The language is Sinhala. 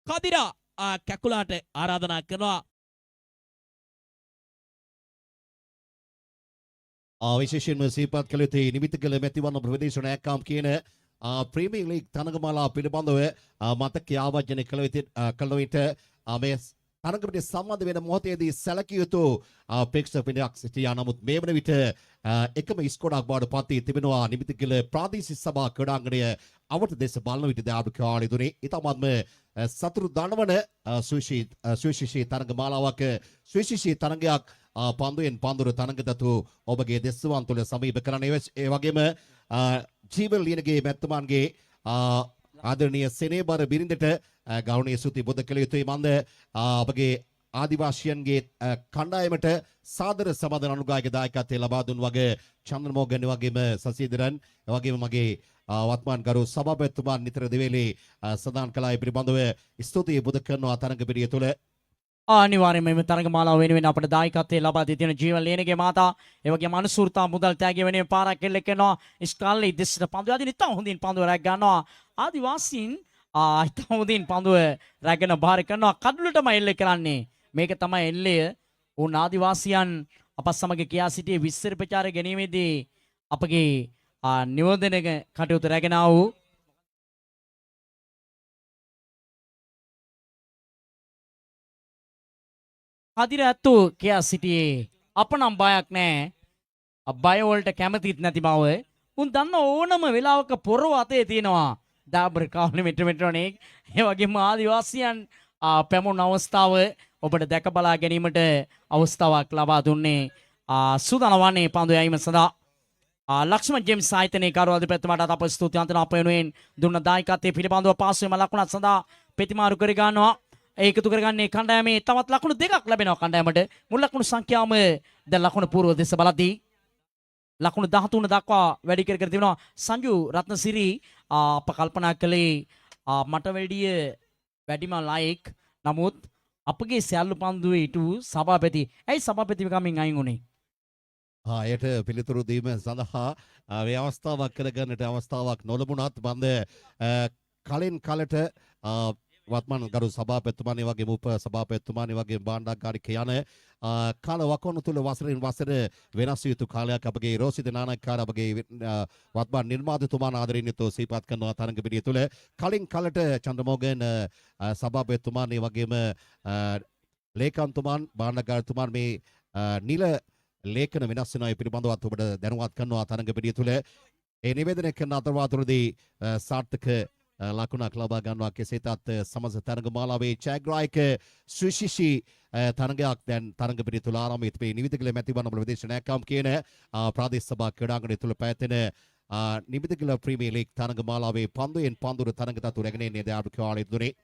කදිරා කැකුලාට ආරාධනා කරනවා. විශේෂයෙන්ම සිහිපත් කළ යුත්තේ නිමිති කළ මැතිවරණ ප්‍රදේශ නැකම් කියන ප්‍රීමියර් ලීග් තරගමාලා පිළිබඳව මතක ආවර්ජනය කළ විට මේ තරගයට සම්බන්ධ වෙන මොහොතේදී සැලකිය යුතු ප්‍රේක්ෂක පිරිසක් සිටියා. නමුත් මේ වන විට එකම ඉස්කෝඩක් බවට පත් වී තිබෙනවා. නිමිති කළ ප්‍රාදේශීය සභා ක්‍රීඩාංගණය අවට දෙස බලන විට දායකයාණි දුනේ ඊටමත්ම සතුරු දනවන සුවිශේෂී තරගමාලාවක් සුවිශේෂී තරගයක් පන්දුවෙන් පන්දුර තරගදතු ඔබගේ දෙස්වන් තුළ සමීප කරන ඒ වගේම ජීවල් ලියනගේ මැතිතුමන්ගේ ආදරණීය සෙනෙබර බිරිඳට ගෞරවනීය ස්තුති බුද්ධ කළ යුතුයි. මන්ද ඔබගේ ආදිවාසීන්ගේ කණ්ඩායමට සාදර සමාදන් අනුගායක දායකත්වය ලබා දුන් වගේ චන්ද්‍රමෝහන් වගේම සසීදරන් වගේම මගේ වත්මන් ගරු සභාපතිතුමන් නිතර දෙවේලේ සඳහන් කළා. පිළිබඳව ස්තුතිය බුද්ධ කරනවා තරග පිළිය තුළ අනිවාර්යයෙන්ම මේ තරගමාලාව වෙනුවෙන් අපට දායකත්වයේ ලබා දී තියෙන ජීවල් ලේනගේ මාතා ඒ වගේම අනුසූර්තා මුදල් ත්‍යාගය වෙනුවෙන් පාරක් එල්ල කරනවා. ඉස්කාලේ ඉදිරියට පන්දු ආදී නිතම හොඳින් පන්දුව රැග් ගන්නවා. ආදිවාසීන් ඉතම හොඳින් පන්දුව රැගෙන බාර කරනවා. කඩුලටම එල්ල කරන්නේ. මේක තමයි එල්ලය. උන් ආදිවාසීයන් අප සමග කියා සිටියේ විස්තර ප්‍රචාර ගැනීමේදී අපගේ නිවේදනක කටයුතු රැගෙන ආ කදිර ඇත්තෝ කියා සිටියේ අප නම් බයක් නැහැ. බය වලට කැමතිත් නැති බව. උන් දන්න ඕනම වෙලාවක පොරව අතේ තියෙනවා. දාබර කාලෙ මෙට්‍රොනෙක් ඒ වගේම ආදිවාසීයන් පැමුණු අවස්ථාව ඔබට දැක බලා ගැනීමට අවස්ථාවක් ලබා දුන්නේ සූදානම් වන්නේ පන්දු යැවීම සඳහා. ලක්ෂ්මන් ජේම්ස් ආයතනයේ කරුවාද පැතුමට අප ස්තුති අන්තන අප වෙනුවෙන් දුන්න දායකත්වයේ පිළිබඳව පාසුවෙම ලකුණක් සඳහා ප්‍රතිමාරු කර ගන්නවා. ඒකතු කරගන්නේ කණ්ඩායමේ තවත් ලකුණු දෙකක් ලැබෙනවා කණ්ඩායමට. මුල් ලකුණු සංඛ්‍යාවම දැන් ලකුණු පූර්ව දෙස බලද්දී ලකුණු 13 දක්වා වැඩි කර තිබෙනවා. සංජු රත්නසිරි අප කල්පනා කළේ මට වැඩිය වැඩිම ලයික්. නමුත් අපගේ සැල්ලු පන්දුවේ හිටු සභාපති ඇයි සභාපති කමින් අයින් උනේ? එයට පිළිතුරු දීම සඳහා මේ අවස්ථාවක් කරගන්නට අවස්ථාවක් නොලැබුණත් බන්ද කලින් කලට වත්මන් ගරු සභාපතිතුමානි වගේ උප සභාපතිතුමානි වගේ භාණ්ඩාගාරික යන කාල වකවානු තුල වසරෙන් වසර වෙනස් යුතු කාලයක් අපගේ රෝසිත නානායක්කාර අපගේ වත්මන් නිර්මාතතුමාන ආදරණීය යුතුව සිහිපත් කරනවා තරඟ පිළිය තුල. කලින් කලට චන්ද්‍රමෝහන් සභාපතිතුමානි වගේම ලේකම්තුමාන් භාණ්ඩාගාරතුමාන් මේ නිල ලේඛන වෙනස් වෙනවා. ඒ පිළිබඳවත් ඔබට දැනුවත් කරනවා තරඟ පිළිය තුල. ඒ නිවේදනය කරන අතරතුරදී සාර්ථක ලකුණක් ලබා ගන්නවා. කෙසේතත් සමස්ත තරගමාලාවේ ජයග්‍රාහක සුවිශේෂී තරගයක් දැන් තරඟ පිළිය තුල ආරම්භ වෙයි. නිවිත කළ මැතිවරණ ප්‍රදේශ නැකම් කියන ප්‍රාදේශ සභා ක්‍රීඩාංගණය තුල පැවැත්වෙන නිවිත කළ ප්‍රීමියර් ලීග් තරගමාලාවේ පන්දුවෙන් පන්දුර තරඟ තතු රැගෙන එන්නේ දායක කාලෙ දුනේ